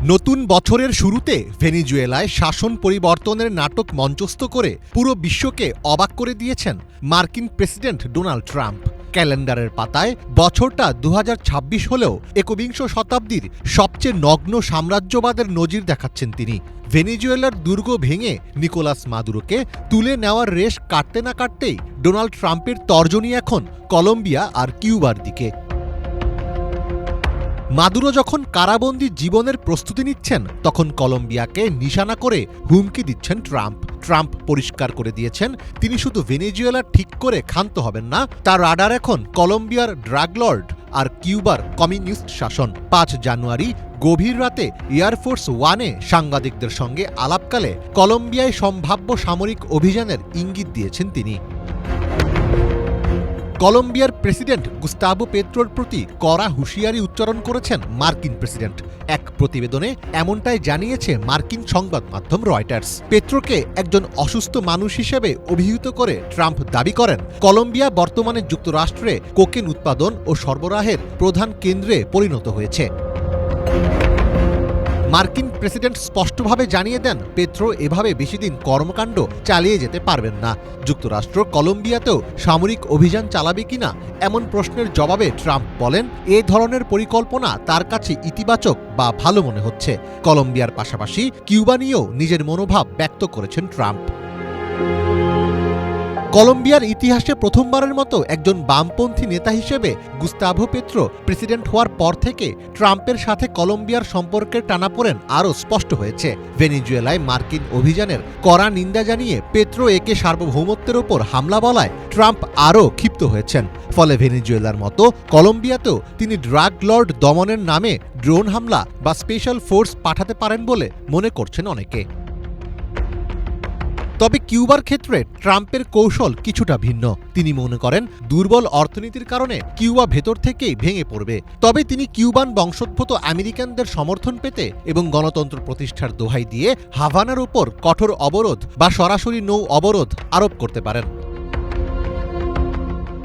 নতুন বছরের শুরুতে ভেনেজুয়েলায় শাসন পরিবর্তনের নাটক মঞ্চস্থ করে পুরো বিশ্বকে অবাক করে দিয়েছেন মার্কিন প্রেসিডেন্ট ডোনাল্ড ট্রাম্প। ক্যালেন্ডারের পাতায় বছরটা ২০২৬ হলেও একবিংশ শতাব্দীর সবচেয়ে নগ্ন সাম্রাজ্যবাদের নজির দেখাচ্ছেন তিনি। ভেনেজুয়েলার দুর্গ ভেঙে নিকোলাস মাদুরোকে তুলে নেওয়ার রেশ কাটতে না কাটতেই ডোনাল্ড ট্রাম্পের তর্জনী এখন কলম্বিয়া আর কিউবার দিকে। মাদুরো যখন কারাবন্দী জীবনের প্রস্তুতি নিচ্ছেন, তখন কলম্বিয়াকে নিশানা করে হুমকি দিচ্ছেন ট্রাম্প পরিষ্কার করে দিয়েছেন তিনি শুধু ভেনেজুয়েলা ঠিক করে ক্ষান্ত হবেন না, তার রাডার এখন কলম্বিয়ার ড্রাগ লর্ড আর কিউবার কমিউনিস্ট শাসন। ৫ জানুয়ারি গভীর রাতে এয়ারফোর্স ওয়ানে সাংবাদিকদের সঙ্গে আলাপকালে কলম্বিয়ায় সম্ভাব্য সামরিক অভিযানের ইঙ্গিত দিয়েছেন তিনি। কলম্বিয়ার প্রেসিডেন্ট গুস্তাভো পেত্রোর প্রতি কড়া হুঁশিয়ারি উচ্চারণ করেছেন মার্কিন প্রেসিডেন্ট। এক প্রতিবেদনে এমনটাই জানিয়েছে মার্কিন সংবাদ মাধ্যম রয়টার্স। পেত্রোকে একজন অসুস্থ মানুষ হিসেবে অভিহিত করে ট্রাম্প দাবি করেন, কলম্বিয়া বর্তমানে যুক্তরাষ্ট্রে কোকেন উৎপাদন ও সরবরাহের প্রধান কেন্দ্রে পরিণত হয়েছে। মার্কিন প্রেসিডেন্ট স্পষ্টভাবে জানিয়ে দেন, পেত্রো এভাবে বেশিদিন কর্মকাণ্ড চালিয়ে যেতে পারবেন না। যুক্তরাষ্ট্র কলম্বিয়াতেও সামরিক অভিযান চালাবে কিনা এমন প্রশ্নের জবাবে ট্রাম্প বলেন, এ ধরনের পরিকল্পনা তার কাছে ইতিবাচক বা ভালো মনে হচ্ছে। কলম্বিয়ার পাশাপাশি কিউবা নিয়েও নিজের মনোভাব ব্যক্ত করেছেন ট্রাম্প। কলম্বিয়ার ইতিহাসে প্রথমবারের মতো একজন বামপন্থী নেতা হিসেবে গুস্তাভো পেত্রো প্রেসিডেন্ট হওয়ার পর থেকে ট্রাম্পের সাথে কলম্বিয়ার সম্পর্কের টানাপোড়েন আরও স্পষ্ট হয়েছে। ভেনেজুয়েলায় মার্কিন অভিযানের কড়া নিন্দা জানিয়ে পেত্রো একে সার্বভৌমত্বের ওপর হামলা বলায় ট্রাম্প আরও ক্ষিপ্ত হয়েছেন। ফলে ভেনেজুয়েলার মতো কলম্বিয়াতেও তিনি ড্রাগ লর্ড দমনের নামে ড্রোন হামলা বা স্পেশাল ফোর্স পাঠাতে পারেন বলে মনে করছেন অনেকে। তবে কিউবার ক্ষেত্রে ট্রাম্পের কৌশল কিছুটা ভিন্ন। তিনি মনে করেন, দুর্বল অর্থনীতির কারণে কিউবা ভেতর থেকেই ভেঙে পড়বে। তবে তিনি কিউবান বংশোদ্ভূত আমেরিকানদের সমর্থন পেতে এবং গণতন্ত্র প্রতিষ্ঠার দোহাই দিয়ে হাভানার উপর কঠোর অবরোধ বা সরাসরি নৌ অবরোধ আরোপ করতে পারেন।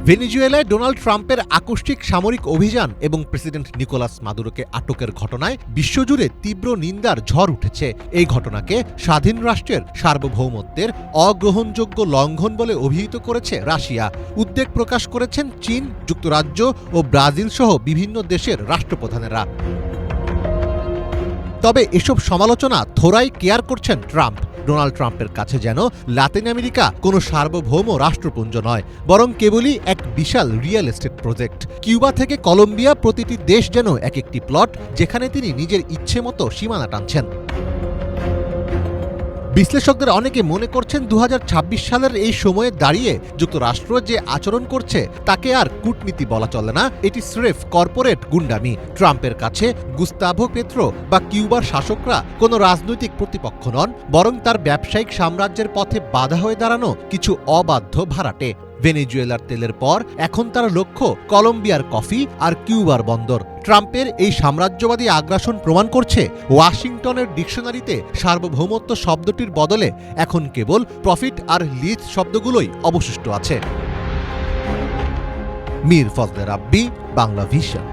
ভেনেজুয়েলায় ডোনাল্ড ট্রাম্পের আকস্মিক সামরিক অভিযান এবং প্রেসিডেন্ট নিকোলাস মাদুরোকে আটকের ঘটনায় বিশ্বজুড়ে তীব্র নিন্দার ঝড় উঠেছে। এই ঘটনাকে স্বাধীন রাষ্ট্রের সার্বভৌমত্বের অগ্রহণযোগ্য লঙ্ঘন বলে অভিহিত করেছে রাশিয়া। উদ্বেগ প্রকাশ করেছেন চীন, যুক্তরাজ্য ও ব্রাজিল সহ বিভিন্ন দেশের রাষ্ট্রপ্রধানেরা। তবে এসব সমালোচনা থোড়াই কেয়ার করছেন ট্রাম্প। ডোনাল্ড ট্রাম্পের কাছে যেন লাতিন আমেরিকা কোনো সার্বভৌম রাষ্ট্রপুঞ্জ নয়, বরং কেবলই এক বিশাল রিয়েল এস্টেট প্রজেক্ট। কিউবা থেকে কলম্বিয়া প্রতিটি দেশ যেন এক একটি প্লট, যেখানে তিনি নিজের ইচ্ছে মতো সীমানা টানছেন। বিশ্লেষকদের অনেকে মনে করছেন ২০২৬ সালের এই সময়ে দাঁড়িয়ে যুক্তরাষ্ট্র যে আচরণ করছে তাকে আর কূটনীতি বলা চলে না, এটি স্রেফ কর্পোরেট গুন্ডামি। ট্রাম্পের কাছে গুস্তাভো পেত্রো বা কিউবার শাসকরা কোনো রাজনৈতিক প্রতিপক্ষ নন, বরং তার ব্যবসায়িক সাম্রাজ্যের পথে বাধা হয়ে দাঁড়ানো কিছু অবাধ্য ভাড়াটে। ভেনেজুয়েলার তেলের পর এখন তার লক্ষ্য কলম্বিয়ার কফি আর কিউবার বন্দর। ট্রাম্পের এই সাম্রাজ্যবাদী আগ্রাসন প্রমাণ করছে, ওয়াশিংটনের ডিকশনারিতে সার্বভৌমত্ব শব্দটির বদলে এখন কেবল প্রফিট আর লিজ শব্দগুলোই অবশিষ্ট আছে। মীর ফজলে রাব্বি, বাংলা ভিশন।